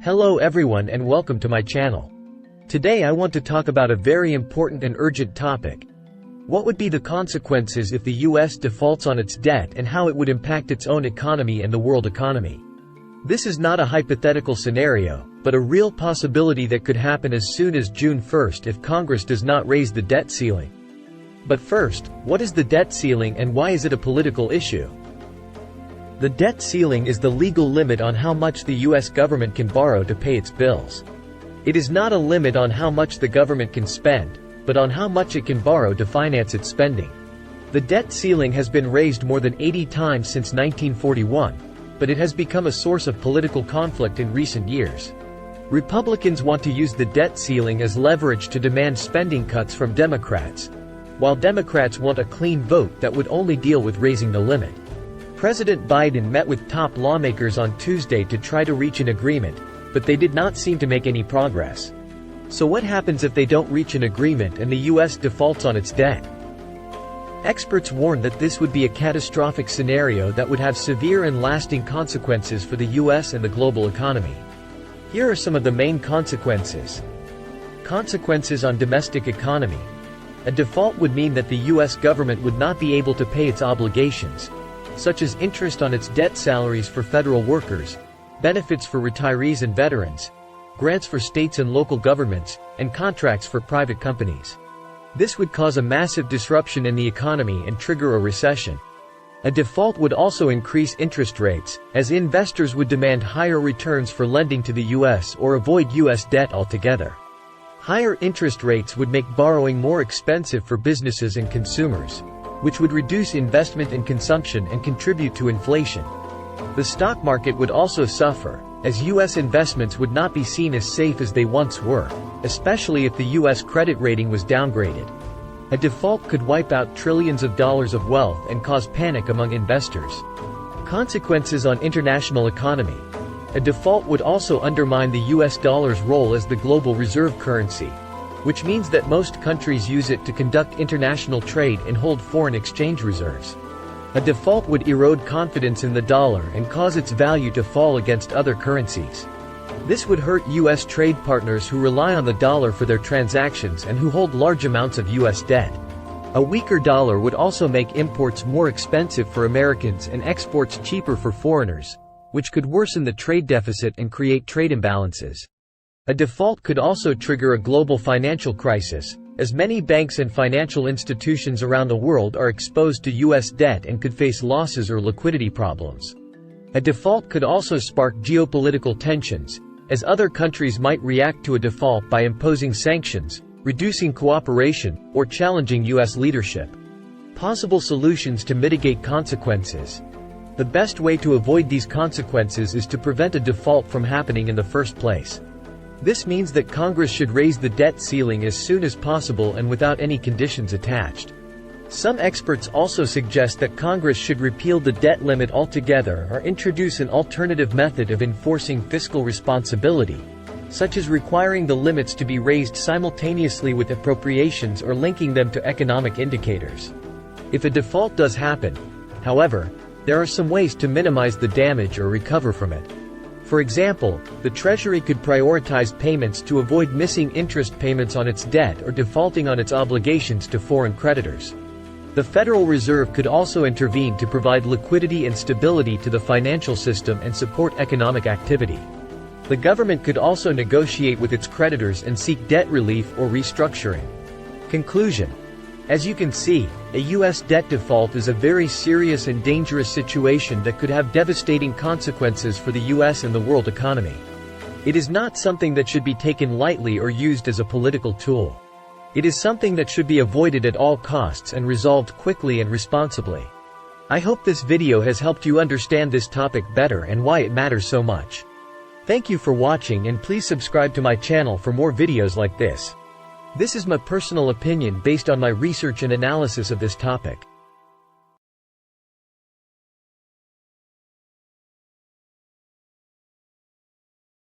Hello everyone and welcome to my channel. Today I want to talk about a very important and urgent topic. What would be the consequences if the US defaults on its debt and how it would impact its own economy and the world economy? This is not a hypothetical scenario, but a real possibility that could happen as soon as June 1st if Congress does not raise the debt ceiling. But first, what is the debt ceiling and why is it a political issue? The debt ceiling is the legal limit on how much the US government can borrow to pay its bills. It is not a limit on how much the government can spend, but on how much it can borrow to finance its spending. The debt ceiling has been raised more than 80 times since 1941, but it has become a source of political conflict in recent years. Republicans want to use the debt ceiling as leverage to demand spending cuts from Democrats, while Democrats want a clean vote that would only deal with raising the limit. President Biden met with top lawmakers on Tuesday to try to reach an agreement, but they did not seem to make any progress. So what happens if they don't reach an agreement and the US defaults on its debt? Experts warn that this would be a catastrophic scenario that would have severe and lasting consequences for the US and the global economy. Here are some of the main consequences. Consequences on domestic economy. A default would mean that the US government would not be able to pay its obligations, such as interest on its debt, salaries for federal workers, benefits for retirees and veterans, grants for states and local governments, and contracts for private companies. This would cause a massive disruption in the economy and trigger a recession. A default would also increase interest rates, as investors would demand higher returns for lending to the US or avoid US debt altogether. Higher interest rates would make borrowing more expensive for businesses and consumers, which would reduce investment and consumption and contribute to inflation. The stock market would also suffer, as US investments would not be seen as safe as they once were, especially if the US credit rating was downgraded. A default could wipe out trillions of dollars of wealth and cause panic among investors. Consequences on international economy. A default would also undermine the US dollar's role as the global reserve currency, which means that most countries use it to conduct international trade and hold foreign exchange reserves. A default would erode confidence in the dollar and cause its value to fall against other currencies. This would hurt US trade partners who rely on the dollar for their transactions and who hold large amounts of US debt. A weaker dollar would also make imports more expensive for Americans and exports cheaper for foreigners, which could worsen the trade deficit and create trade imbalances. A default could also trigger a global financial crisis, as many banks and financial institutions around the world are exposed to US debt and could face losses or liquidity problems. A default could also spark geopolitical tensions, as other countries might react to a default by imposing sanctions, reducing cooperation, or challenging US leadership. Possible solutions to mitigate consequences. The best way to avoid these consequences is to prevent a default from happening in the first place. This means that Congress should raise the debt ceiling as soon as possible and without any conditions attached. Some experts also suggest that Congress should repeal the debt limit altogether or introduce an alternative method of enforcing fiscal responsibility, such as requiring the limits to be raised simultaneously with appropriations or linking them to economic indicators. If a default does happen, however, there are some ways to minimize the damage or recover from it. For example, the Treasury could prioritize payments to avoid missing interest payments on its debt or defaulting on its obligations to foreign creditors. The Federal Reserve could also intervene to provide liquidity and stability to the financial system and support economic activity. The government could also negotiate with its creditors and seek debt relief or restructuring. Conclusion. As you can see, a US debt default is a very serious and dangerous situation that could have devastating consequences for the US and the world economy. It is not something that should be taken lightly or used as a political tool. It is something that should be avoided at all costs and resolved quickly and responsibly. I hope this video has helped you understand this topic better and why it matters so much. Thank you for watching and please subscribe to my channel for more videos like this. This is my personal opinion based on my research and analysis of this topic.